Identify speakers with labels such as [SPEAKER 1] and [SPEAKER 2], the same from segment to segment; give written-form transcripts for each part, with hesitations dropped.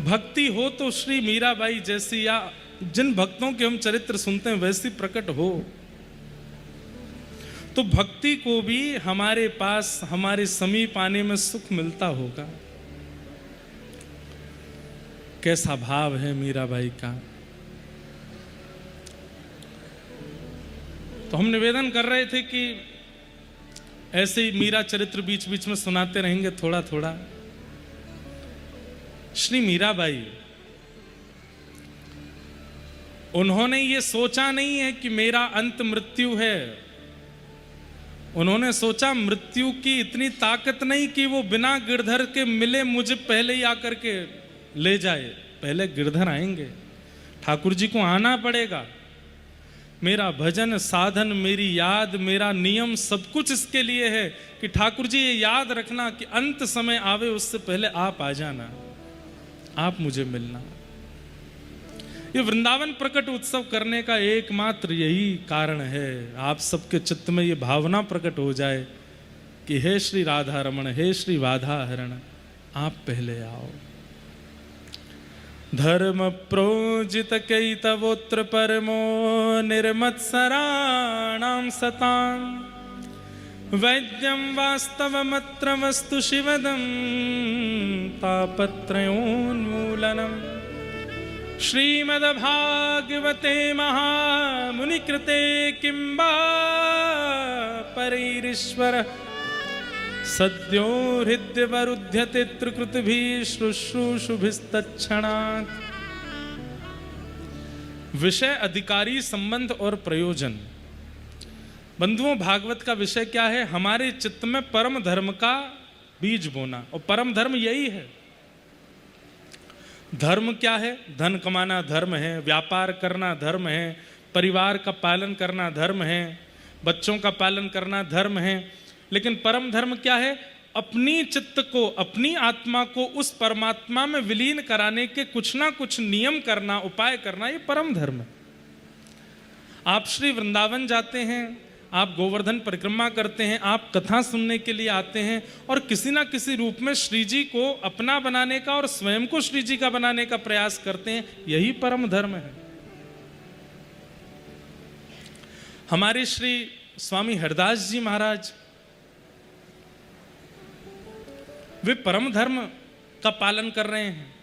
[SPEAKER 1] भक्ति हो तो श्री मीराबाई जैसी, या जिन भक्तों के हम चरित्र सुनते हैं वैसी प्रकट हो, तो भक्ति को भी हमारे पास, हमारे समीप आने में सुख मिलता होगा। कैसा भाव है मीराबाई का। तो हम निवेदन कर रहे थे कि ऐसे ही मीरा चरित्र बीच बीच में सुनाते रहेंगे थोड़ा थोड़ा। श्री मीराबाई, उन्होंने ये सोचा नहीं है कि मेरा अंत मृत्यु है। उन्होंने सोचा मृत्यु की इतनी ताकत नहीं कि वो बिना गिरधर के मिले मुझे पहले ही आकर के ले जाए। पहले गिरधर आएंगे, ठाकुर जी को आना पड़ेगा। मेरा भजन साधन, मेरी याद, मेरा नियम सब कुछ इसके लिए है कि ठाकुर जी ये याद रखना कि अंत समय आवे उससे पहले आप आ जाना, आप मुझे मिलना। ये वृंदावन प्रकट उत्सव करने का एकमात्र यही कारण है। आप सबके चित्त में ये भावना प्रकट हो जाए कि हे श्री राधा रमण, हे श्री वाधा हरण, आप पहले आओ। धर्म प्रोजित कैतवोत्र परमो निर्मत्सराणां सतां, वैद्यं वास्तवमत्र वस्तु शिवदं तापत्रयोन्मूलनम्। श्रीमद्भागवते महामुनिकृते किं वा परैरीश्वर सद्यो हृद्यवरुध्यते त्रिकृतिभिः शुश्रूषुभिस्तत्क्षणात्। विषय, अधिकारी, संबंध और प्रयोजन। बंधुओं, भागवत का विषय क्या है? हमारे चित्त में परम धर्म का बीज बोना। और परम धर्म यही है। धर्म क्या है? धन कमाना धर्म है, व्यापार करना धर्म है, परिवार का पालन करना धर्म है, बच्चों का पालन करना धर्म है। लेकिन परम धर्म क्या है? अपनी चित्त को, अपनी आत्मा को उस परमात्मा में विलीन कराने के कुछ ना कुछ नियम करना, उपाय करना, ये परम धर्म है। आप श्री वृंदावन जाते हैं, आप गोवर्धन परिक्रमा करते हैं, आप कथा सुनने के लिए आते हैं और किसी ना किसी रूप में श्री जी को अपना बनाने का और स्वयं को श्री जी का बनाने का प्रयास करते हैं। यही परम धर्म है। हमारे श्री स्वामी हरदास जी महाराज, वे परम धर्म का पालन कर रहे हैं।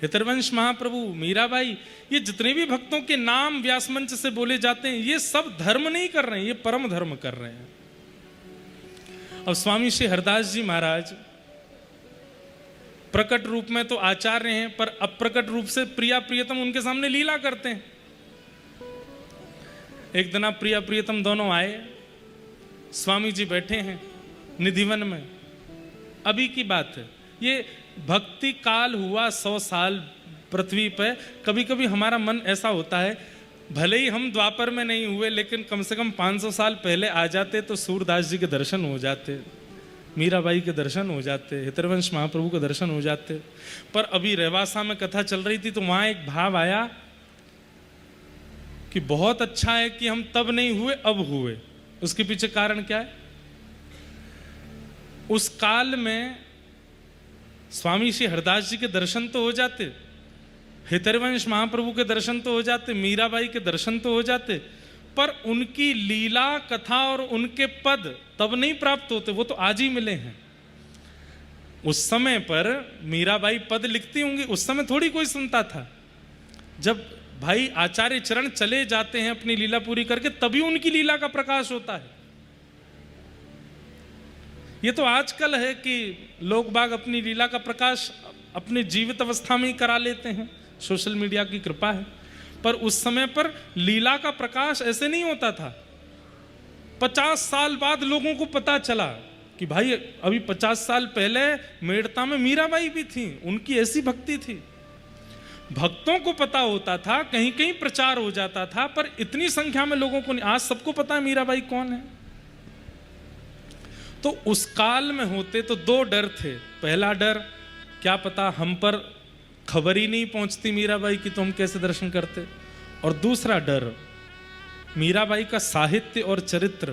[SPEAKER 1] हितरवंश महाप्रभु, मीराबाई, ये जितने भी भक्तों के नाम व्यास मंच से बोले जाते हैं, ये सब धर्म नहीं कर रहे हैं, ये परम धर्म कर रहे हैं। अब स्वामी श्री हरदास जी महाराज प्रकट रूप में तो आचार्य हैं, पर अप्रकट रूप से प्रिया प्रियतम उनके सामने लीला करते हैं। एक दिन प्रिया प्रियतम दोनों आए, स्वामी जी बैठे हैं निधिवन में। अभी की बात है, ये भक्ति काल हुआ 100 साल पृथ्वी पे। कभी कभी हमारा मन ऐसा होता है, भले ही हम द्वापर में नहीं हुए, लेकिन कम से कम 500 साल पहले आ जाते तो सूरदास जी के दर्शन हो जाते, मीराबाई के दर्शन हो जाते, हितरवंश महाप्रभु के दर्शन हो जाते। पर अभी रेवासा में कथा चल रही थी तो वहाँ एक भाव आया कि बहुत अच्छा है कि हम तब नहीं हुए, अब हुए। उसके पीछे कारण क्या है? उस काल में स्वामी श्री हरदास जी के दर्शन तो हो जाते, हितरवंश महाप्रभु के दर्शन तो हो जाते, मीराबाई के दर्शन तो हो जाते, पर उनकी लीला कथा और उनके पद तब नहीं प्राप्त होते, वो तो आज ही मिले हैं। उस समय पर मीराबाई पद लिखती होंगी, उस समय थोड़ी कोई सुनता था। जब भाई आचार्य चरण चले जाते हैं अपनी लीला पूरी करके, तभी उनकी लीला का प्रकाश होता है। ये तो आजकल है कि लोग बाग अपनी लीला का प्रकाश अपनी जीवित अवस्था में ही करा लेते हैं, सोशल मीडिया की कृपा है। पर उस समय पर लीला का प्रकाश ऐसे नहीं होता था। 50 साल बाद लोगों को पता चला कि भाई अभी 50 साल पहले मेड़ता में मीराबाई भी थी, उनकी ऐसी भक्ति थी। भक्तों को पता होता था, कहीं कहीं प्रचार हो जाता था, पर इतनी संख्या में लोगों को नहीं। आज सबको पता है मीराबाई कौन है। तो उस काल में होते तो 2 डर थे। पहला डर, क्या पता हम पर खबर ही नहीं पहुंचती मीराबाई की तो हम कैसे दर्शन करते। और दूसरा डर, मीराबाई का साहित्य और चरित्र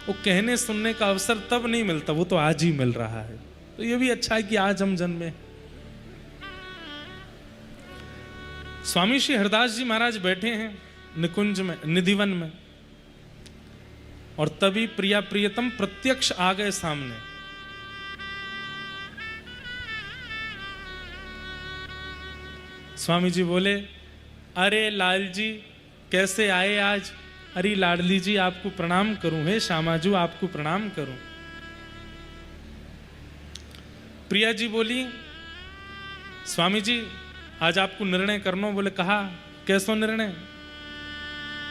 [SPEAKER 1] वो कहने सुनने का अवसर तब नहीं मिलता, वो तो आज ही मिल रहा है। तो ये भी अच्छा है कि आज हम जन्मे। स्वामी श्री हरदास जी महाराज बैठे हैं निकुंज में, निधिवन में, और तभी प्रिया प्रियतम प्रत्यक्ष आ गए सामने। स्वामी जी बोले, अरे लाल जी कैसे आए आज? अरे लाडली जी आपको प्रणाम करूं, हे श्यामाजू आपको प्रणाम करूं। प्रिया जी बोली, स्वामी जी आज आपको निर्णय करना। बोले कहा, कैसो निर्णय?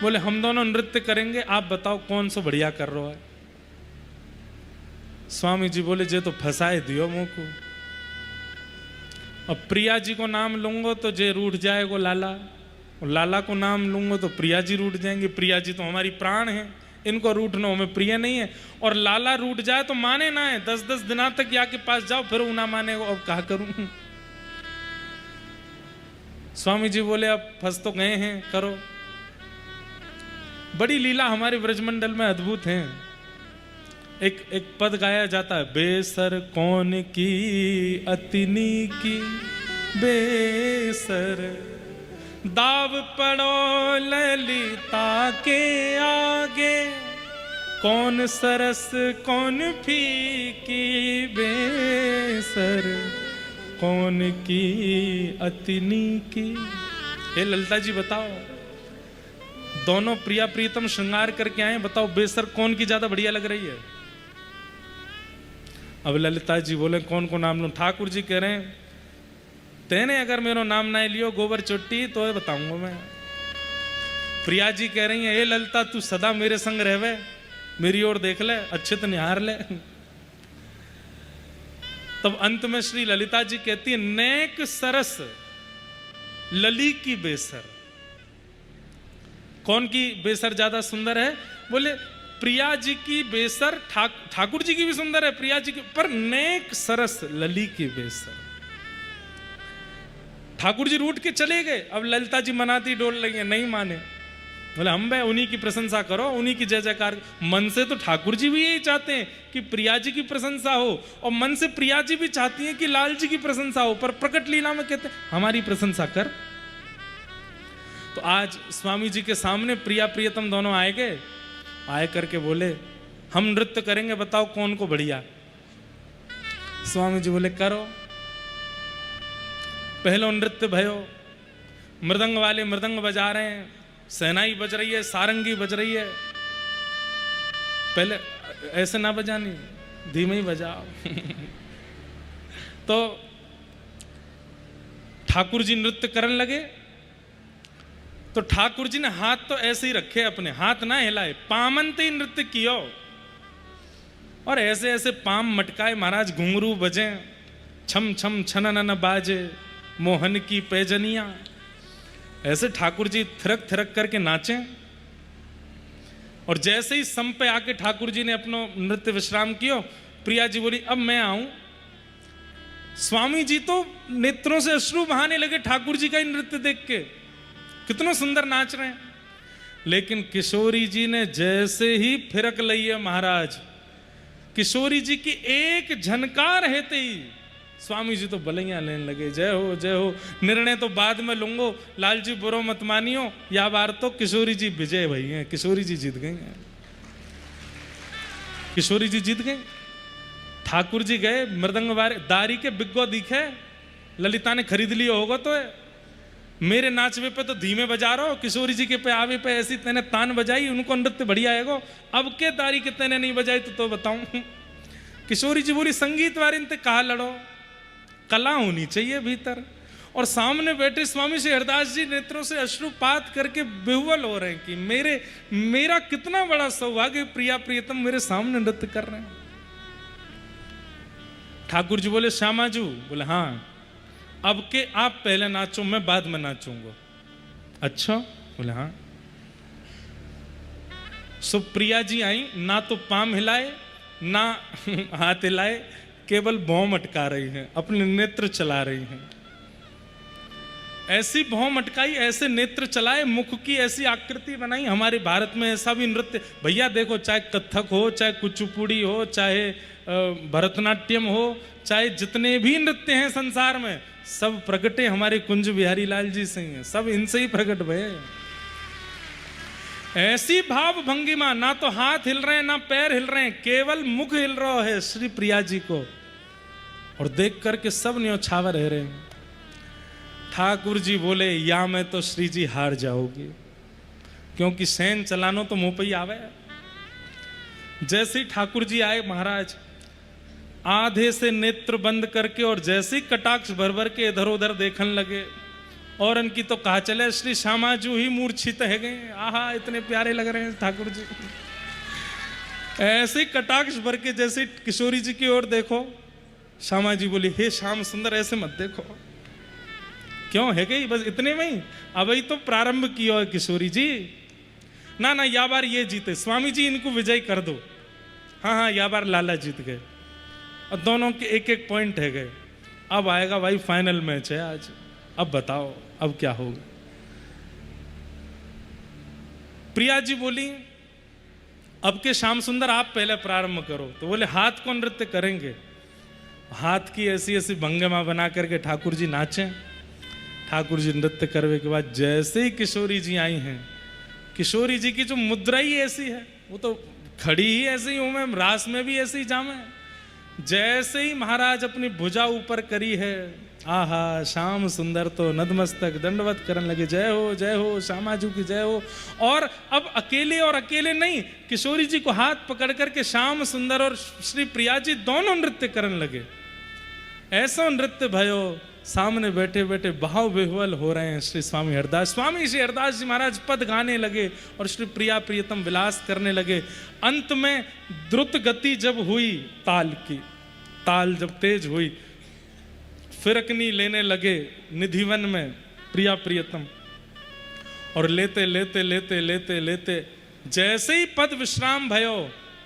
[SPEAKER 1] बोले हम दोनों नृत्य करेंगे, आप बताओ कौन सा बढ़िया कर रहा है। स्वामी जी बोले, जे तो फंसाए दियो मुंह को। अब प्रिया जी को नाम लूंगो तो जे रूठ जाएगो लाला, और लाला को नाम लूंगो तो प्रिया जी रूठ जाएंगे। प्रिया जी तो हमारी प्राण है, इनको रूठना हमें प्रिय नहीं है। और लाला रूठ जाए तो माने ना है, 10-10 दिना तक या के पास जाओ फिर वो ना माने। अब कहा करूं? स्वामी जी बोले, अब फंस तो गए हैं, करो। बड़ी लीला हमारे ब्रजमंडल में अद्भुत है। एक पद गाया जाता है, बेसर कौन की अतिनी की बेसर, दाव पड़ो ललिता के आगे, कौन सरस कौन फीकी बेसर, कौन की अतिनी की। हे ललिता जी बताओ, दोनों प्रिया प्रीतम श्रृंगार करके आए, बताओ बेसर कौन की ज्यादा बढ़िया लग रही है? अब ललिता जी बोले, कौन को नाम लूं? ठाकुर जी कह रहे हैं, तेने अगर मेरा नाम ना लियो गोबर चोटी तो बताऊंगा मैं। प्रिया जी कह रही है, ए ललिता तू सदा मेरे संग रहवे, मेरी ओर देख ले, अच्छे तो निहार ले। तब अंत में श्री ललिता जी कहती है, नेक सरस लली की बेसर। कौन की बेसर ज्यादा सुंदर है? बोले प्रिया जी की बेसर, ठाकुर जी की भी सुंदर है प्रिया जी की, पर नेक सरस लली की बेसर। ठाकुर जी रूठ के चले गए। अब ललिता जी मनाती डोल रही है, नहीं माने। बोले हम भाई उन्हीं की प्रशंसा करो, उन्हीं की जय जयकार। मन से तो ठाकुर जी भी यही चाहते हैं कि प्रिया जी की प्रशंसा हो, और मन से प्रिया जी भी चाहती हैं कि लाल जी की प्रशंसा हो, पर प्रकट लीला में कहते हैं हमारी प्रशंसा कर। तो आज स्वामी जी के सामने प्रिया प्रियतम दोनों आए गए, आए करके बोले हम नृत्य करेंगे, बताओ कौन को बढ़िया। स्वामी जी बोले करो। पहलो नृत्य भयो, मृदंग वाले मृदंग बजा रहे हैं, सहनाई बज रही है, सारंगी बज रही है। पहले ऐसे ना बजानी, धीमे ही बजाओ। तो ठाकुर जी नृत्य करने लगे। तो ठाकुर जी ने हाथ तो ऐसे ही रखे, अपने हाथ ना हिलाए, पामंत ही नृत्य कियो, और ऐसे ऐसे पाम मटकाए महाराज, घुंघरू बजे, छम छम छनन बाजे, मोहन की पैजनिया। ऐसे ठाकुर जी थिरक थिरक करके नाचे। और जैसे ही सम पे आके ठाकुर जी ने अपना नृत्य विश्राम किया, प्रिया जी बोली अब मैं आऊं। स्वामी जी तो नेत्रों से अश्रु बहाने लगे ठाकुर जी का ही नृत्य देख के, कितना सुंदर नाच रहे हैं। लेकिन किशोरी जी ने जैसे ही फिरक ली है महाराज, किशोरी जी की एक झनकार हेते ही स्वामी जी तो बलैया लेने लगे, जय हो जय हो। निर्णय तो बाद में लूंगो, लाल जी बुरो मत मानियो, या बार तो किशोरी जी विजय भई हैं, किशोरी जी जीत गई हैं, किशोरी जी जीत गए। ठाकुर जी गए मृदंग वारे दारी के बिग्गो दिखे, ललिता ने खरीद लिया होगा। तो मेरे नाचवे पे तो धीमे बजा रहा हो, किशोरी जी के पे आवे पे ऐसी तेने तान बजाई, उनको नृत्य बढ़िया आएगा। अब के दारी के तेने नहीं बजाई तो बताऊं। किशोरी जी बोली संगीत वारिन ते कहा लड़ो, कला होनी चाहिए भीतर। और सामने बैठे स्वामी श्री हरदास जी नेत्रों से अश्रुपात करके बेहुल हो रहे हैं कि मेरा कितना बड़ा सौभाग्य, प्रिया प्रियतम मेरे सामने नृत्य कर रहे हैं। ठाकुर जी बोले श्यामाजू, बोले हाँ अब के आप पहले नाचो, मैं बाद में नाचूंगा। अच्छा, बोले हाँ। सो प्रिया जी आई, ना तो पाम हिलाए ना हाथ हिलाए, केवल भौं मटका रही हैं, अपने नेत्र चला रही हैं। ऐसी भौं मटकाई, ऐसे नेत्र चलाए, मुख की ऐसी आकृति बनाई। हमारे भारत में ऐसा भी नृत्य भैया देखो, चाहे कथक हो, चाहे कुचिपुड़ी हो, चाहे भरतनाट्यम हो, चाहे जितने भी नृत्य हैं संसार में, सब प्रगटे हमारे कुंज बिहारी लाल जी से ही हैं, सब इनसे ही प्रकट भये। ऐसी भाव भंगिमा, ना तो हाथ हिल रहे हैं ना पैर हिल रहे हैं, केवल मुख हिल रहा है श्री प्रिया जी को, और देख करके सब न्योछावर रह रहे हैं। ठाकुर जी बोले, या मैं तो श्री जी हार जाओगी, क्योंकि सैन चलानो तो मुंह पे ही आवे। जैसे ही ठाकुर जी आए महाराज, आधे से नेत्र बंद करके और जैसे ही कटाक्ष भर भर के इधर उधर देखने लगे, और इनकी तो कहा चले श्री श्यामाजू ही मूर्छित है गए। आहा, इतने प्यारे लग रहे हैं ठाकुर जी। ऐसे कटाक्ष भर के जैसे किशोरी जी की ओर देखो, श्यामा जी बोली, हे श्याम सुंदर ऐसे मत देखो। क्यों है गई, बस इतने में ही, अब ही तो प्रारंभ किया है किशोरी जी। ना ना, या बार ये जीते, स्वामी जी इनको विजय कर दो। हाँ हाँ, या बार लाला जीत गए, और दोनों के एक एक पॉइंट है गए। अब आएगा भाई फाइनल मैच है आज, अब बताओ अब क्या होगा। प्रिया जी बोली, अब के श्याम सुंदर आप पहले प्रारंभ करो। तो बोले, हाथ कौन नृत्य करेंगे? हाथ की ऐसी ऐसी भंगिमा बना करके ठाकुर जी नाचे। ठाकुर जी नृत्य करने के बाद जैसे ही किशोरी जी आई हैं, किशोरी जी की जो मुद्रा ही ऐसी है, वो तो खड़ी ही ऐसे ही हूं मैं, रास में भी ऐसे ही जामे। जैसे ही महाराज अपनी भुजा ऊपर करी है, आहा, श्याम सुंदर तो नतमस्तक दंडवत करने लगे, जय हो श्यामाजू की जय हो। और अब अकेले और अकेले नहीं, किशोरी जी को हाथ पकड़ करके श्याम सुंदर और श्री प्रिया जी दोनों नृत्य करने लगे। ऐसा नृत्य भयो, सामने बैठे बैठे भाव विह्वल हो रहे हैं श्री स्वामी हरदास। स्वामी श्री हरदास जी महाराज पद गाने लगे और श्री प्रिया प्रियतम विलास करने लगे। अंत में द्रुत गति जब हुई ताल की, ताल जब तेज हुई, फिरकनी लेने लगे निधिवन में प्रिया प्रियतम, और लेते लेते लेते लेते लेते जैसे ही पद विश्राम भयो,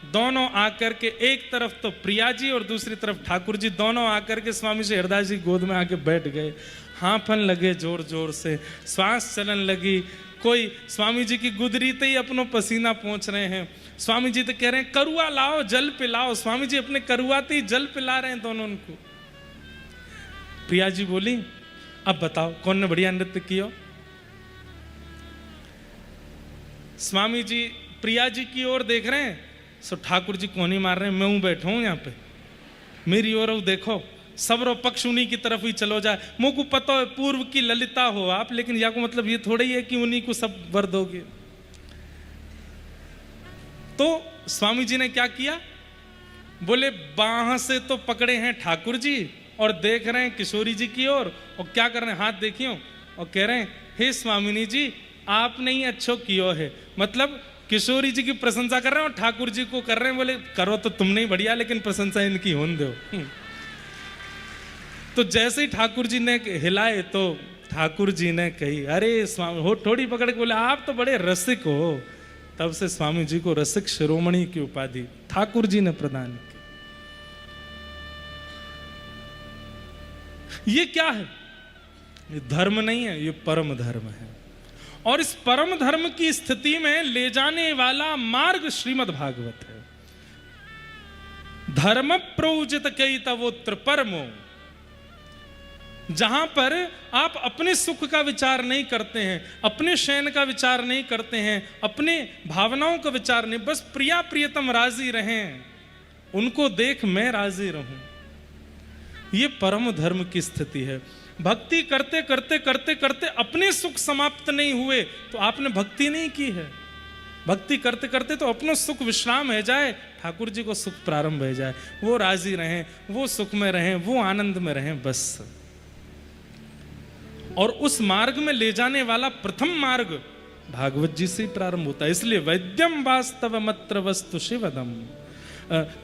[SPEAKER 1] दोनों आकर के एक तरफ तो प्रिया जी और दूसरी तरफ ठाकुर जी, दोनों आकर के स्वामी जी हरदास जी गोद में आके बैठ गए। हाँफन लगे जोर जोर से, श्वास चलन लगी। कोई स्वामी जी की गुदरी ते ही अपनो पसीना पहुंच रहे हैं। स्वामी जी तो कह रहे हैं करुआ लाओ, जल पिलाओ। स्वामी जी अपने करुआते ही जल पिला रहे हैं दोनों उनको। प्रिया जी बोली, अब बताओ कौन ने बढ़िया नृत्य किया? स्वामी जी प्रिया जी की ओर देख रहे हैं, सो ठाकुर जी कौन ही मार रहे हैं, मैं हूं बैठा हूं यहाँ पे, मेरी ओर देखो, सबरो पक्ष उन्हीं की तरफ ही चलो जाए। मुझ को पता है पूर्व की ललिता हो आप, लेकिन या को मतलब ये थोड़ा ही है कि उन्हीं को सब वर दोगे। तो स्वामी जी ने क्या किया, बोले बाह से तो पकड़े हैं ठाकुर जी और देख रहे हैं किशोरी जी की ओर, और क्या कर रहे हैं, हाथ देखियो और कह रहे हैं, हे स्वामिनी जी आपने ही अच्छो कियो है। मतलब किशोरी जी की प्रशंसा कर रहे हैं और ठाकुर जी को कर रहे हैं, बोले करो तो तुमने ही बढ़िया, लेकिन प्रशंसा इनकी होने दो। तो जैसे ही ठाकुर जी ने हिलाए तो ठाकुर जी ने कही, अरे स्वामी, हो थोड़ी पकड़ के बोले आप तो बड़े रसिक हो। तब से स्वामी जी को रसिक शिरोमणि की उपाधि ठाकुर जी ने प्रदान की। ये क्या है? ये धर्म नहीं है, ये परम धर्म है। और इस परम धर्म की स्थिति में ले जाने वाला मार्ग श्रीमद् भागवत है। धर्म प्रोजित कई तवोत्र परमो, जहां पर आप अपने सुख का विचार नहीं करते हैं, अपने शयन का विचार नहीं करते हैं, अपने भावनाओं का विचार नहीं, बस प्रिया प्रियतम राजी रहें, उनको देख मैं राजी रहूं, ये परम धर्म की स्थिति है। भक्ति करते करते करते करते अपने सुख समाप्त नहीं हुए तो आपने भक्ति नहीं की है। भक्ति करते करते तो अपना सुख विश्राम है जाए, ठाकुर जी को सुख प्रारंभ है जाए, वो राजी रहें, वो सुख में रहें, वो आनंद में रहें, बस। और उस मार्ग में ले जाने वाला प्रथम मार्ग भागवत जी से प्रारंभ होता है। इसलिए वैद्यम वास्तव मत्र वस्तु शिवदम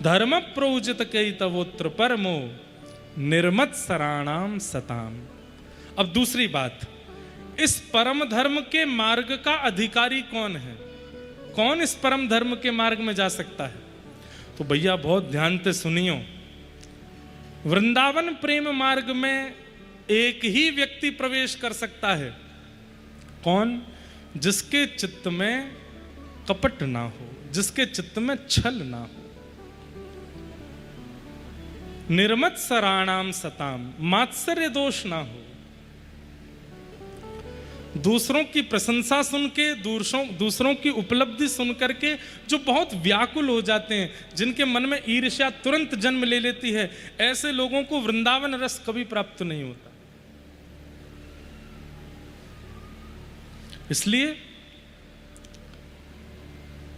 [SPEAKER 1] धर्म प्रोजित कई तवोत्र परमो निर्मत सराणाम सताम। अब दूसरी बात, इस परम धर्म के मार्ग का अधिकारी कौन है? कौन इस परम धर्म के मार्ग में जा सकता है? तो भैया बहुत ध्यान से सुनियो, वृंदावन प्रेम मार्ग में एक ही व्यक्ति प्रवेश कर सकता है। कौन? जिसके चित्त में कपट ना हो, जिसके चित्त में छल ना हो। निर्मत्सराणाम सताम, मात्सर्य दोष ना हो। दूसरों की प्रशंसा सुन के, दूसरों की उपलब्धि सुन करके जो बहुत व्याकुल हो जाते हैं, जिनके मन में ईर्ष्या तुरंत जन्म ले लेती है, ऐसे लोगों को वृंदावन रस कभी प्राप्त नहीं होता। इसलिए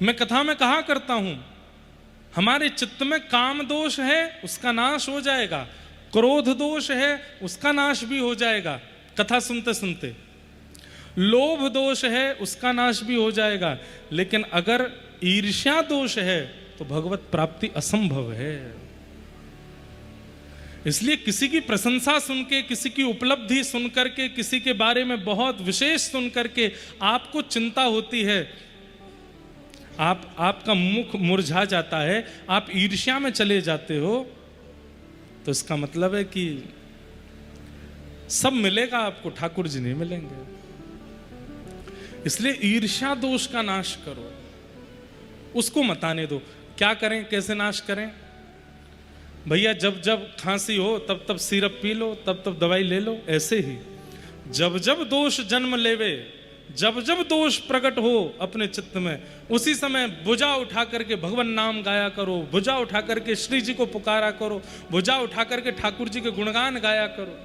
[SPEAKER 1] मैं कथा में कहा करता हूं, हमारे चित्त में काम दोष है, उसका नाश हो जाएगा। क्रोध दोष है, उसका नाश भी हो जाएगा कथा सुनते सुनते। लोभ दोष है, उसका नाश भी हो जाएगा। लेकिन अगर ईर्ष्या दोष है तो भगवत प्राप्ति असंभव है। इसलिए किसी की प्रशंसा सुन के, किसी की उपलब्धि सुन करके, किसी के बारे में बहुत विशेष सुन करके आपको चिंता होती है, आपका मुख मुरझा जाता है, आप ईर्ष्या में चले जाते हो, तो इसका मतलब है कि सब मिलेगा आपको, ठाकुर जी नहीं मिलेंगे। इसलिए ईर्ष्या दोष का नाश करो, उसको मत आने दो। क्या करें, कैसे नाश करें? भैया जब जब खांसी हो तब तब सिरप पी लो, तब तब दवाई ले लो। ऐसे ही जब जब दोष जन्म लेवे, जब जब दोष प्रकट हो अपने चित्त में, उसी समय भुजा उठा करके भगवान नाम गाया करो, भुजा उठा करके श्री जी को पुकारा करो, भुजा उठा करके ठाकुर जी के गुणगान गाया करो।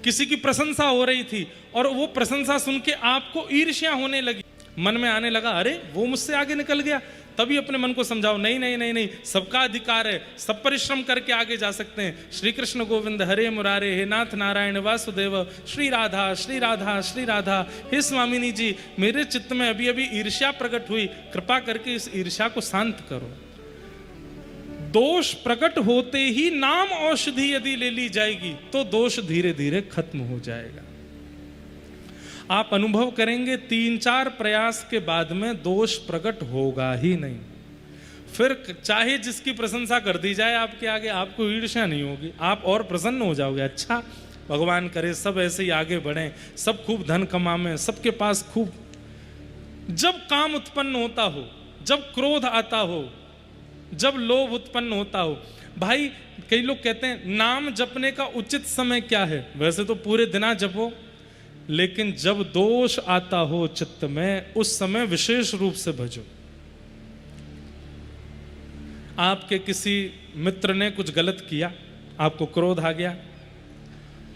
[SPEAKER 1] किसी की प्रशंसा हो रही थी और वो प्रशंसा सुन के आपको ईर्ष्या होने लगी, मन में आने लगा, अरे वो मुझसे आगे निकल गया, तभी अपने मन को समझाओ, नहीं नहीं नहीं नहीं, सबका अधिकार है, सब परिश्रम करके आगे जा सकते हैं। श्री कृष्ण गोविंद हरे मुरारे, हे नाथ नारायण वासुदेव, श्री राधा श्री राधा श्री राधा। हे स्वामिनी जी, मेरे चित्त में अभी अभी ईर्ष्या प्रकट हुई, कृपा करके इस ईर्ष्या को शांत करो। दोष प्रकट होते ही नाम औषधि यदि ले ली जाएगी तो दोष धीरे धीरे खत्म हो जाएगा। आप अनुभव करेंगे 3-4 प्रयास के बाद में दोष प्रकट होगा ही नहीं। फिर चाहे जिसकी प्रशंसा कर दी जाए आपके आगे, आपको ईर्ष्या नहीं होगी, आप और प्रसन्न हो जाओगे। अच्छा, भगवान करे सब ऐसे ही आगे बढ़ें, सब खूब धन कमाएं, सबके पास खूब। जब काम उत्पन्न होता हो, जब क्रोध आता हो, जब लोभ उत्पन्न होता हो, भाई कई लोग कहते हैं नाम जपने का उचित समय क्या है? वैसे तो पूरे दिना जपो, लेकिन जब दोष आता हो चित्त में, उस समय विशेष रूप से भजो। आपके किसी मित्र ने कुछ गलत किया, आपको क्रोध आ गया,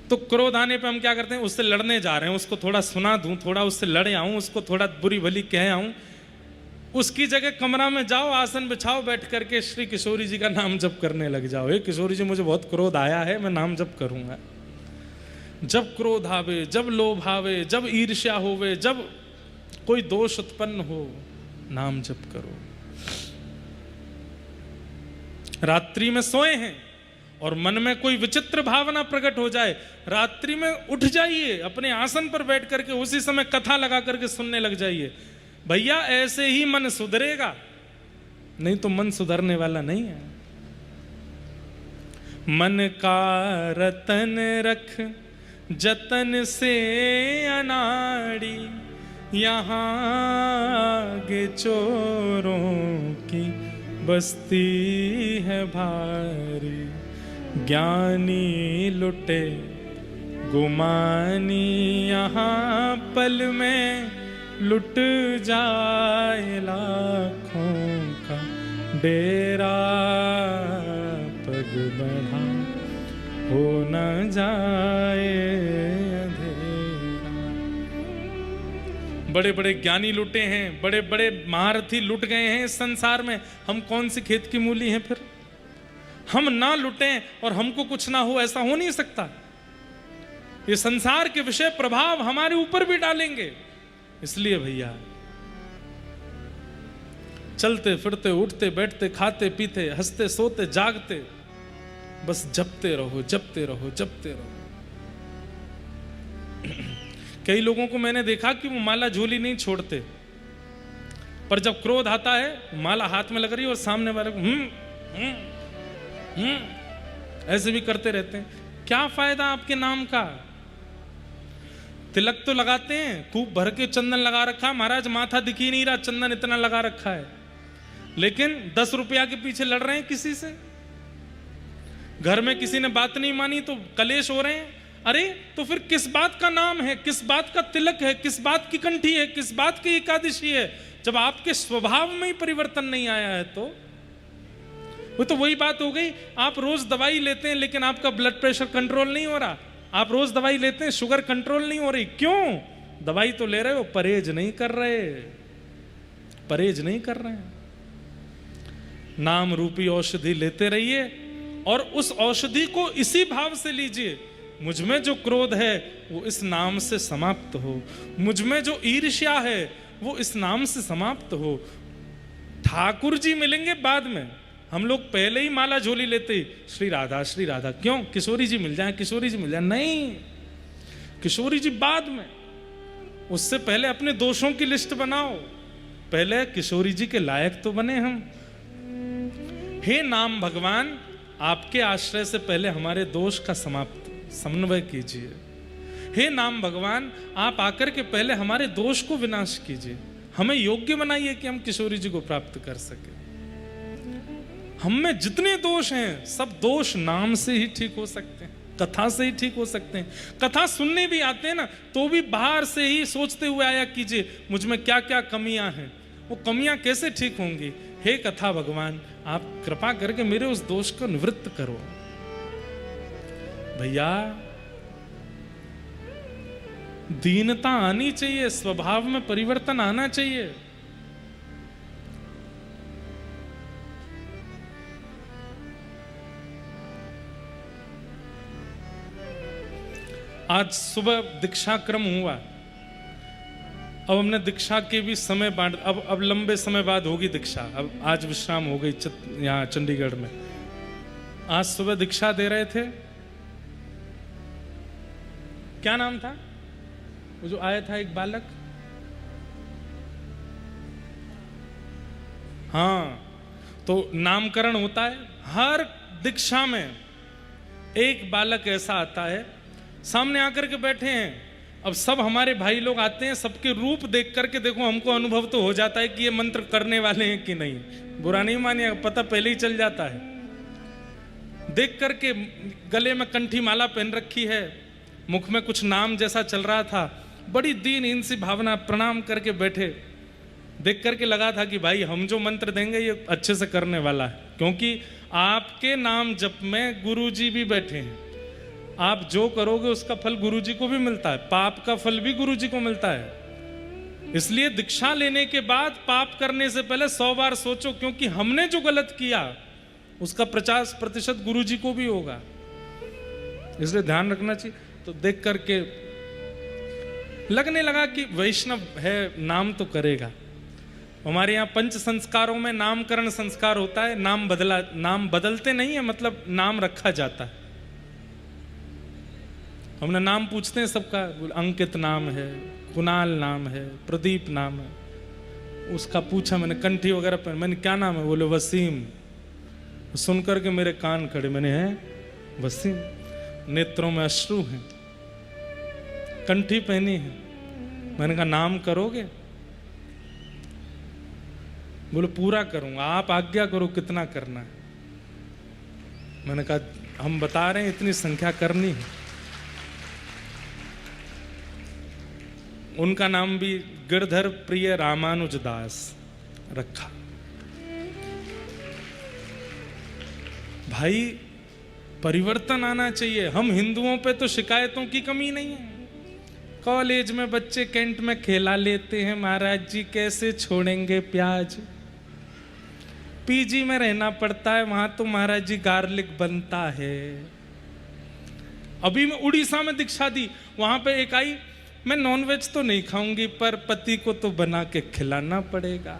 [SPEAKER 1] तो क्रोध आने पे हम क्या करते हैं? उससे लड़ने जा रहे हैं, उसको थोड़ा सुना दूं, थोड़ा उससे लड़े आऊं, उसको थोड़ा बुरी भली कह आऊं। उसकी जगह कमरा में जाओ, आसन बिछाओ, बैठ करके श्री किशोरी जी का नाम जप करने लग जाओ। हे किशोरी जी, मुझे बहुत क्रोध आया है, मैं नाम जप करूंगा। जब क्रोध आवे, जब लोभ आवे, जब ईर्ष्या होवे, जब कोई दोष उत्पन्न हो, नाम जप करो। रात्रि में सोए हैं और मन में कोई विचित्र भावना प्रकट हो जाए, रात्रि में उठ जाइए, अपने आसन पर बैठ करके उसी समय कथा लगा करके सुनने लग जाइए। भैया ऐसे ही मन सुधरेगा, नहीं तो मन सुधरने वाला नहीं है। मन का रतन रख जतन से अनाड़ी, यहाँ आगे चोरों की बस्ती है भारी। ज्ञानी लुटे गुमानी, यहाँ पल में लुट जाए लाखों का डेरा। पग बढ़ा हो न जाए अंधेरा। बड़े बड़े ज्ञानी लुटे हैं, बड़े बड़े महारथी लुट गए हैं इस संसार में, हम कौन सी खेत की मूली हैं? फिर हम ना लुटें और हमको कुछ ना हो, ऐसा हो नहीं सकता। ये संसार के विषय प्रभाव हमारे ऊपर भी डालेंगे। इसलिए भैया चलते फिरते, उठते बैठते, खाते पीते, हंसते सोते जागते, बस जपते रहो, जपते रहो, जपते रहो। कई लोगों को मैंने देखा कि वो माला झोली नहीं छोड़ते, पर जब क्रोध आता है माला हाथ में लग रही है और सामने वाले को ऐसे भी करते रहते हैं। क्या फायदा आपके नाम का? तिलक तो लगाते हैं, खूब भर के चंदन लगा रखा है, महाराज माथा दिख ही नहीं रहा, चंदन इतना लगा रखा है, लेकिन 10 रुपया के पीछे लड़ रहे हैं किसी से। घर में किसी ने बात नहीं मानी तो कलेश हो रहे हैं। अरे तो फिर किस बात का नाम है, किस बात का तिलक है, किस बात की कंठी है, किस बात की एकादशी है, जब आपके स्वभाव में ही परिवर्तन नहीं आया है? तो वो तो वही बात हो गई, आप रोज दवाई लेते हैं लेकिन आपका ब्लड प्रेशर कंट्रोल नहीं हो रहा, आप रोज दवाई लेते हैं, शुगर कंट्रोल नहीं हो रही। क्यों? दवाई तो ले रहे हो, परहेज नहीं कर रहे, परहेज नहीं कर रहे हैं। नाम रूपी औषधि लेते रहिए और उस औषधि को इसी भाव से लीजिए, मुझ में जो क्रोध है वो इस नाम से समाप्त हो, मुझ में जो ईर्ष्या है वो इस नाम से समाप्त हो। ठाकुर जी मिलेंगे बाद में, हम लोग पहले ही माला झोली लेते, श्री राधा श्री राधा। क्यों? किशोरी जी मिल जाए, किशोरी जी मिल जाए। नहीं, किशोरी जी बाद में, उससे पहले अपने दोषों की लिस्ट बनाओ, पहले किशोरी जी के लायक तो बने हम। हे नाम भगवान, आपके आश्रय से पहले हमारे दोष का समन्वय कीजिए। हे नाम भगवान, आप आकर के पहले हमारे दोष को विनाश कीजिए, हमें योग्य बनाइए कि हम किशोरी जी को प्राप्त कर सके। हम में जितने दोष हैं सब दोष नाम से ही ठीक हो सकते हैं, कथा से ही ठीक हो सकते हैं। कथा सुनने भी आते हैं ना, तो भी बाहर से ही सोचते हुए आया कीजिए मुझ में क्या क्या कमियां हैं, वो कमियां कैसे ठीक होंगी। हे कथा भगवान, आप कृपा करके मेरे उस दोष को निवृत्त करो। भैया दीनता आनी चाहिए, स्वभाव में परिवर्तन आना चाहिए। आज सुबह दीक्षा क्रम हुआ, अब हमने दीक्षा के भी समय बांट, अब लंबे समय बाद होगी दीक्षा। अब आज विश्राम हो गई यहाँ चंडीगढ़ में। आज सुबह दीक्षा दे रहे थे, क्या नाम था वो जो आया था, एक बालक, हाँ, तो नामकरण होता है हर दीक्षा में। एक बालक ऐसा आता है, सामने आकर के बैठे हैं, अब सब हमारे भाई लोग आते हैं, सबके रूप देख करके देखो हमको अनुभव तो हो जाता है कि ये मंत्र करने वाले हैं कि नहीं। बुरा नहीं मानिएगा, पता पहले ही चल जाता है। देख करके गले में कंठी माला पहन रखी है, मुख में कुछ नाम जैसा चल रहा था, बड़ी दीनहीन सी भावना, प्रणाम करके बैठे। देख करके लगा था कि भाई हम जो मंत्र देंगे ये अच्छे से करने वाला है, क्योंकि आपके नाम जप में गुरुजी भी बैठे हैं। आप जो करोगे उसका फल गुरुजी को भी मिलता है, पाप का फल भी गुरुजी को मिलता है। इसलिए दीक्षा लेने के बाद पाप करने से पहले 100 बार सोचो, क्योंकि हमने जो गलत किया उसका 50% गुरुजी को भी होगा, इसलिए ध्यान रखना चाहिए। तो देख करके लगने लगा कि वैष्णव है, नाम तो करेगा। हमारे यहाँ पंच संस्कारों में नामकरण संस्कार होता है, नाम बदलते नहीं है, मतलब नाम रखा जाता है। हमने नाम पूछते हैं सबका, अंकित नाम है, कुणाल नाम है, प्रदीप नाम है। उसका पूछा मैंने, कंठी वगैरह पहन, मैंने क्या नाम है, बोले वसीम। सुन करके मेरे कान खड़े, मैंने है वसीम, नेत्रों में अश्रु हैं, कंठी पहनी है। मैंने कहा नाम करोगे? बोले पूरा करूंगा, आप आज्ञा करो कितना करना है। मैंने कहा हम बता रहे हैं इतनी संख्या करनी है। उनका नाम भी गिरधर प्रिय रामानुज दास रखा। भाई परिवर्तन आना चाहिए। हम हिंदुओं पे तो शिकायतों की कमी नहीं है। कॉलेज में बच्चे कैंट में खेला लेते हैं, महाराज जी कैसे छोड़ेंगे प्याज। पीजी में रहना पड़ता है, वहां तो महाराज जी गार्लिक बनता है। अभी मैं उड़ीसा में दीक्षा दी, वहां पे एक आई, मैं नॉनवेज तो नहीं खाऊंगी पर पति को तो बना के खिलाना पड़ेगा।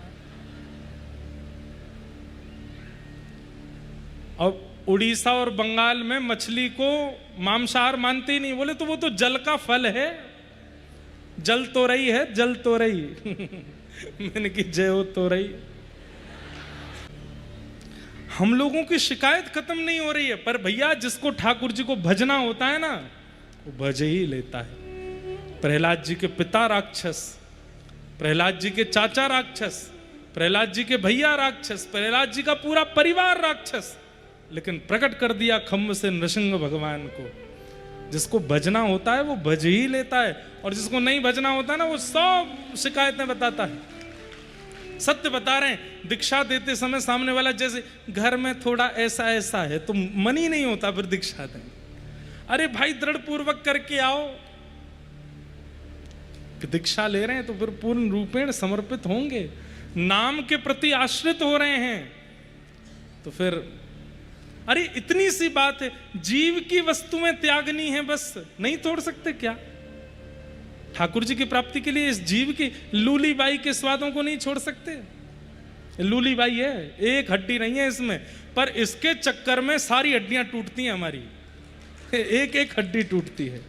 [SPEAKER 1] अब उड़ीसा और बंगाल में मछली को मांसाहार मानते ही नहीं, बोले तो वो तो जल का फल है, जल तो रही है, जल तो रही। मैंने की जय हो तो रही। हम लोगों की शिकायत खत्म नहीं हो रही है, पर भैया जिसको ठाकुर जी को भजना होता है ना, वो भज ही लेता है। प्रहलाद जी के पिता राक्षस, प्रहलाद जी के चाचा राक्षस, प्रहलाद जी के भैया राक्षस, प्रहलाद जी का पूरा परिवार राक्षस, लेकिन प्रकट कर दिया खम्भ से नृसिंह भगवान को। जिसको भजना होता है वो भज ही लेता है, और जिसको नहीं भजना होता ना वो सब शिकायतें बताता है। सत्य बता रहे हैं, दीक्षा देते समय सामने वाला जैसे घर में थोड़ा ऐसा ऐसा है तो मन ही नहीं होता फिर दीक्षा दें। अरे भाई दृढ़ पूर्वक करके आओ, दीक्षा ले रहे हैं तो फिर पूर्ण रूपेण समर्पित होंगे, नाम के प्रति आश्रित हो रहे हैं तो फिर अरे इतनी सी बात है, जीव की वस्तुएं त्यागनी है, बस नहीं तोड़ सकते क्या? ठाकुर जी की प्राप्ति के लिए इस जीव की लूली बाई के स्वादों को नहीं छोड़ सकते। लूली बाई है, एक हड्डी नहीं है इसमें, पर इसके चक्कर में सारी हड्डियां टूटती हैं हमारी, एक एक हड्डी टूटती है।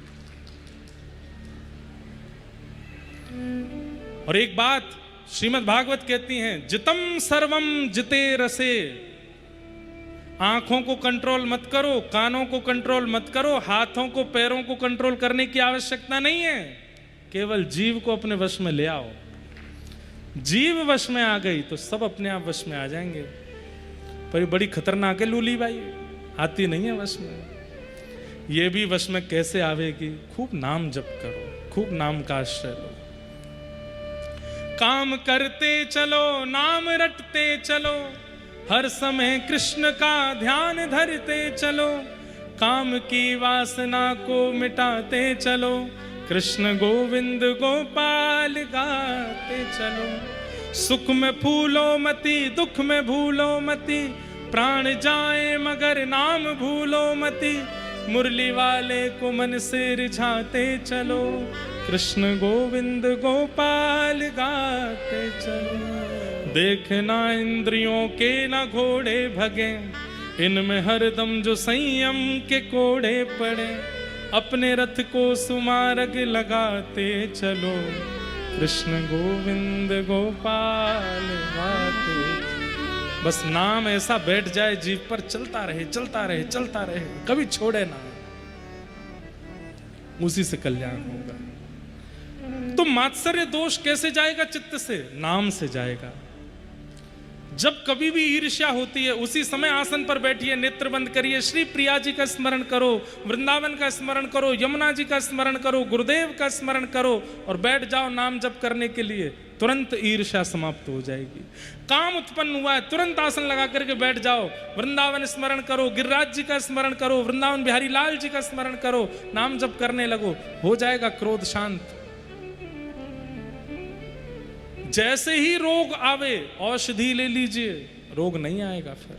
[SPEAKER 1] और एक बात श्रीमद् भागवत कहती हैं, जितम सर्वम जिते रसे। आंखों को कंट्रोल मत करो, कानों को कंट्रोल मत करो, हाथों को पैरों को कंट्रोल करने की आवश्यकता नहीं है, केवल जीव को अपने वश में ले आओ। जीव वश में आ गई तो सब अपने आप वश में आ जाएंगे। पर ये बड़ी खतरनाक है लूली बाई, आती नहीं है वश में। ये भी वश में कैसे आवेगी? खूब नाम जप करो, खूब नाम का आश्रय लो, काम करते चलो, नाम रटते चलो, हर समय कृष्ण का ध्यान धरते चलो, काम की वासना को मिटाते चलो, कृष्ण गोविंद गोपाल गाते चलो। सुख में फूलो मती, दुख में भूलो मती, प्राण जाए मगर नाम भूलो मती, मुरली वाले को मन से रिझाते चलो, कृष्ण गोविंद गोपाल गाते चलो। देखना इंद्रियों के न घोड़े भगे, इनमें हरदम जो संयम के कोड़े पड़े, अपने रथ को सुमार्ग लगाते चलो, कृष्ण गोविंद गोपाल गाते चलो। बस नाम ऐसा बैठ जाए जीव पर, चलता रहे चलता रहे चलता रहे, कभी छोड़े ना, उसी से कल्याण होगा। तो मात्सर्य दोष कैसे जाएगा चित्त से? नाम से जाएगा। जब कभी भी ईर्ष्या होती है उसी समय आसन पर बैठिए, नेत्र बंद करिए, श्री प्रिया जी का स्मरण करो, वृंदावन का स्मरण करो, यमुना जी का स्मरण करो, गुरुदेव का स्मरण करो और बैठ जाओ नाम जप करने के लिए। तुरंत ईर्ष्या समाप्त हो जाएगी। काम उत्पन्न हुआ है, तुरंत आसन लगा करके बैठ जाओ, वृंदावन स्मरण करो, गिरिराज जी का स्मरण करो, वृंदावन बिहारी लाल जी का स्मरण करो, नाम जप करने लगो, हो जाएगा क्रोध शांत। जैसे ही रोग आवे औषधि ले लीजिए, रोग नहीं आएगा फिर।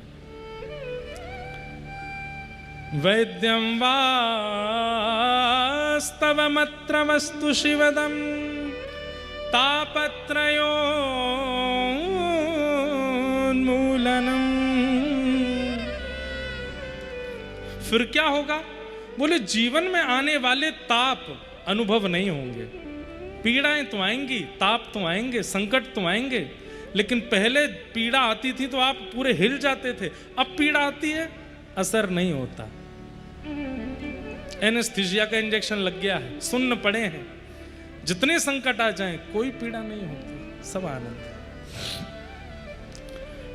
[SPEAKER 1] वैद्यम वास्तवमत्र वस्तु शिवदम तापत्रयोन्मूलनम। फिर क्या होगा? बोले जीवन में आने वाले ताप अनुभव नहीं होंगे। पीड़ाएं तो आएंगी, ताप तो आएंगे, संकट तो आएंगे, लेकिन पहले पीड़ा आती थी तो आप पूरे हिल जाते थे, अब पीड़ा आती है असर नहीं होता। एनेस्थीसिया का इंजेक्शन लग गया है, सुन्न पड़े हैं, जितने संकट आ जाएं कोई पीड़ा नहीं होती, सब आनंद है।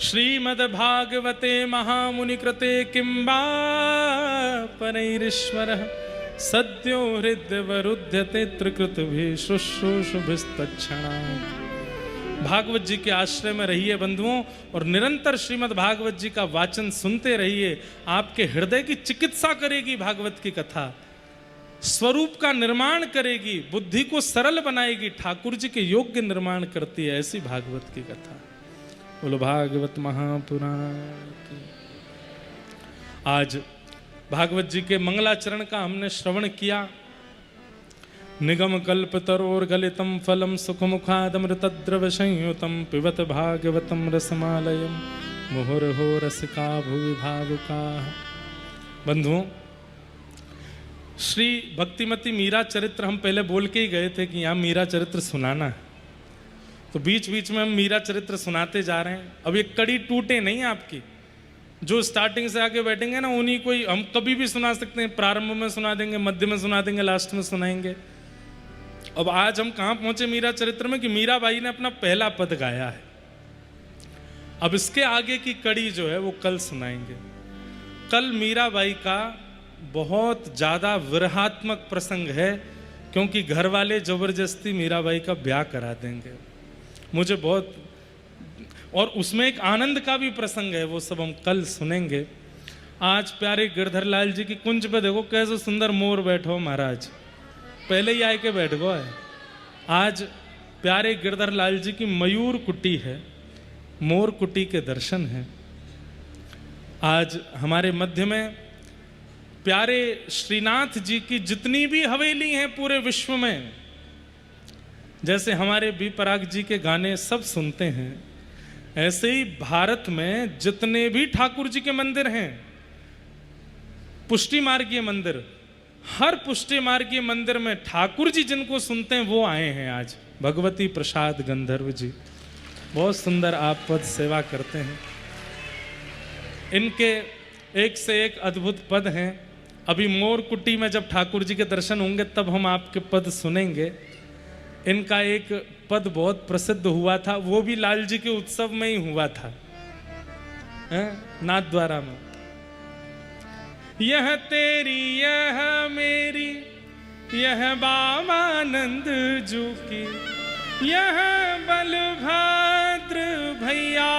[SPEAKER 1] श्रीमद् भागवते महामुनि कृते किंबा परैरीश्वरः सद्यो हृदयवरुध्यते त्रिकृतभि शुश्रूषुभिस्तत्क्षणा। भागवत जी के आश्रय में रहिए बंधुओं, और निरंतर श्रीमद् भागवत जी का वाचन सुनते रहिए। आपके हृदय की चिकित्सा करेगी भागवत की कथा, स्वरूप का निर्माण करेगी, बुद्धि को सरल बनाएगी, ठाकुर जी के योग्य निर्माण करती है ऐसी भागवत की कथा। बोलो भागवत महापुराण की। आज भागवत जी के मंगलाचरण का हमने श्रवण किया। निगम कल्प तरोर गलितम फलम सुखमुखादमृतद्रव संयुतम पिबत भागवतम रसमालयम मुहुर्हो रसिका भुवि भावुकाः। बंधुओं, श्री भक्तिमती मीरा चरित्र हम पहले बोल के ही गए थे कि यहाँ मीरा चरित्र सुनाना है, तो बीच बीच में हम मीरा चरित्र सुनाते जा रहे हैं। अब ये कड़ी टूटे नहीं आपकी, जो स्टार्टिंग से आके बैठेंगे ना, उन्हीं को ही हम कभी भी सुना सकते हैं। प्रारंभ में सुना देंगे, मध्य में सुना देंगे, लास्ट में सुनाएंगे। अब आज हम कहाँ पहुंचे मीरा चरित्र में कि मीराबाई ने अपना पहला पद गाया है। अब इसके आगे की कड़ी जो है वो कल सुनाएंगे। कल मीराबाई का बहुत ज़्यादा विरहात्मक प्रसंग है, क्योंकि घर वाले जबरदस्ती मीराबाई का ब्याह करा देंगे। मुझे बहुत, और उसमें एक आनंद का भी प्रसंग है, वो सब हम कल सुनेंगे। आज प्यारे गिरधर लाल जी की कुंज पे देखो कैसे सुंदर मोर बैठो महाराज, पहले ही आए के बैठ गो है। आज प्यारे गिरधर लाल जी की मयूर कुटी है, मोर कुटी के दर्शन हैं। आज हमारे मध्य में प्यारे श्रीनाथ जी की जितनी भी हवेली हैं पूरे विश्व में, जैसे हमारे बी पराग जी के गाने सब सुनते हैं, ऐसे ही भारत में जितने भी ठाकुर जी के मंदिर हैं, पुष्टि मार्गीय मंदिर, हर पुष्टि मार्गीय मंदिर में ठाकुर जी जिनको सुनते हैं वो आए हैं आज। भगवती प्रसाद गंधर्व जी बहुत सुंदर आप पद सेवा करते हैं। इनके एक से एक अद्भुत पद हैं। अभी मोर कुटी में जब ठाकुर जी के दर्शन होंगे तब हम आपके पद सुनेंगे। इनका एक पद बहुत प्रसिद्ध हुआ था, वो भी लाल जी के उत्सव में ही हुआ था, नाथ द्वारा में। यह तेरी यह मेरी यह बाबानंद जू की, यह बलभद्र भैया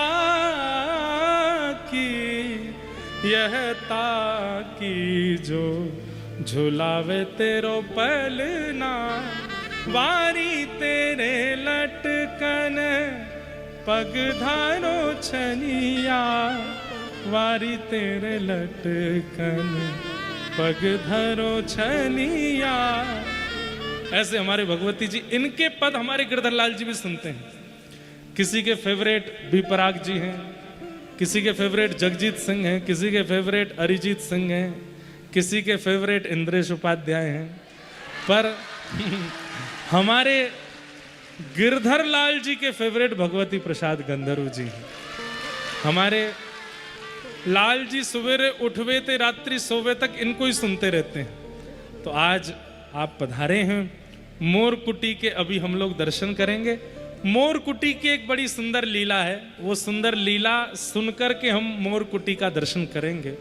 [SPEAKER 1] की, यह ताकी जो झुलावे तेरो पलना, वारी तेरे लटकन पग धारो छनिया, वारी तेरे लटकन पग धरो छनिया। ऐसे हमारे भगवती जी, इनके पद हमारे गिरधर लाल जी भी सुनते हैं। किसी के फेवरेट बी पराग जी हैं, किसी के फेवरेट जगजीत सिंह हैं, किसी के फेवरेट अरिजीत सिंह हैं, किसी के फेवरेट इंद्रेश उपाध्याय हैं, पर हमारे गिरधर लाल जी के फेवरेट भगवती प्रसाद गंधर्व जी हैं। हमारे लाल जी सवेरे उठवे ते रात्रि सोवे तक इनको ही सुनते रहते हैं। तो आज आप पधारे हैं मोर कुटी के, अभी हम लोग दर्शन करेंगे। मोर कुटी की एक बड़ी सुंदर लीला है, वो सुंदर लीला सुनकर के हम मोर कुटी का दर्शन करेंगे।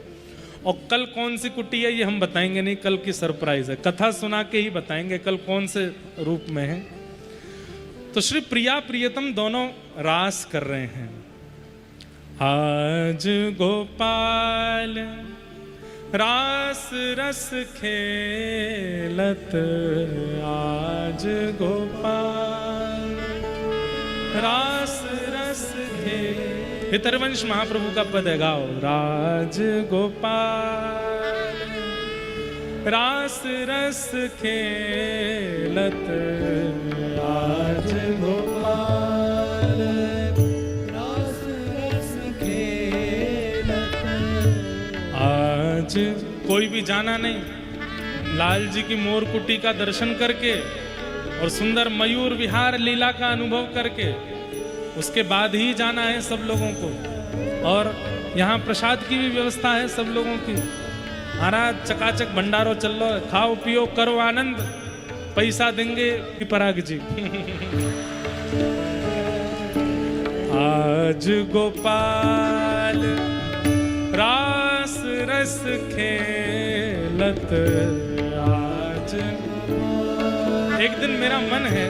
[SPEAKER 1] और कल कौन सी कुटी है ये हम बताएंगे नहीं, कल की सरप्राइज है, कथा सुना के ही बताएंगे कल कौन से रूप में है। तो श्री प्रिया प्रियतम दोनों रास कर रहे हैं। आज गोपाल रास रस खेलत, आज गोपाल रास रस खेल। हितरवंश महाप्रभु का पद है, गाओ। राज गोपाल रास रस खेलत, आज गोपाल रास रस खेलत। आज कोई भी जाना नहीं, लाल जी की मोर कुटी का दर्शन करके और सुंदर मयूर विहार लीला का अनुभव करके उसके बाद ही जाना है सब लोगों को। और यहाँ प्रसाद की भी व्यवस्था है सब लोगों की। महाराज चकाचक भंडारो चल लो, खाओ पियो करो आनंद, पैसा देंगे पराग जी। आज गोपाल रास रस खेलत, आज एक दिन मेरा मन है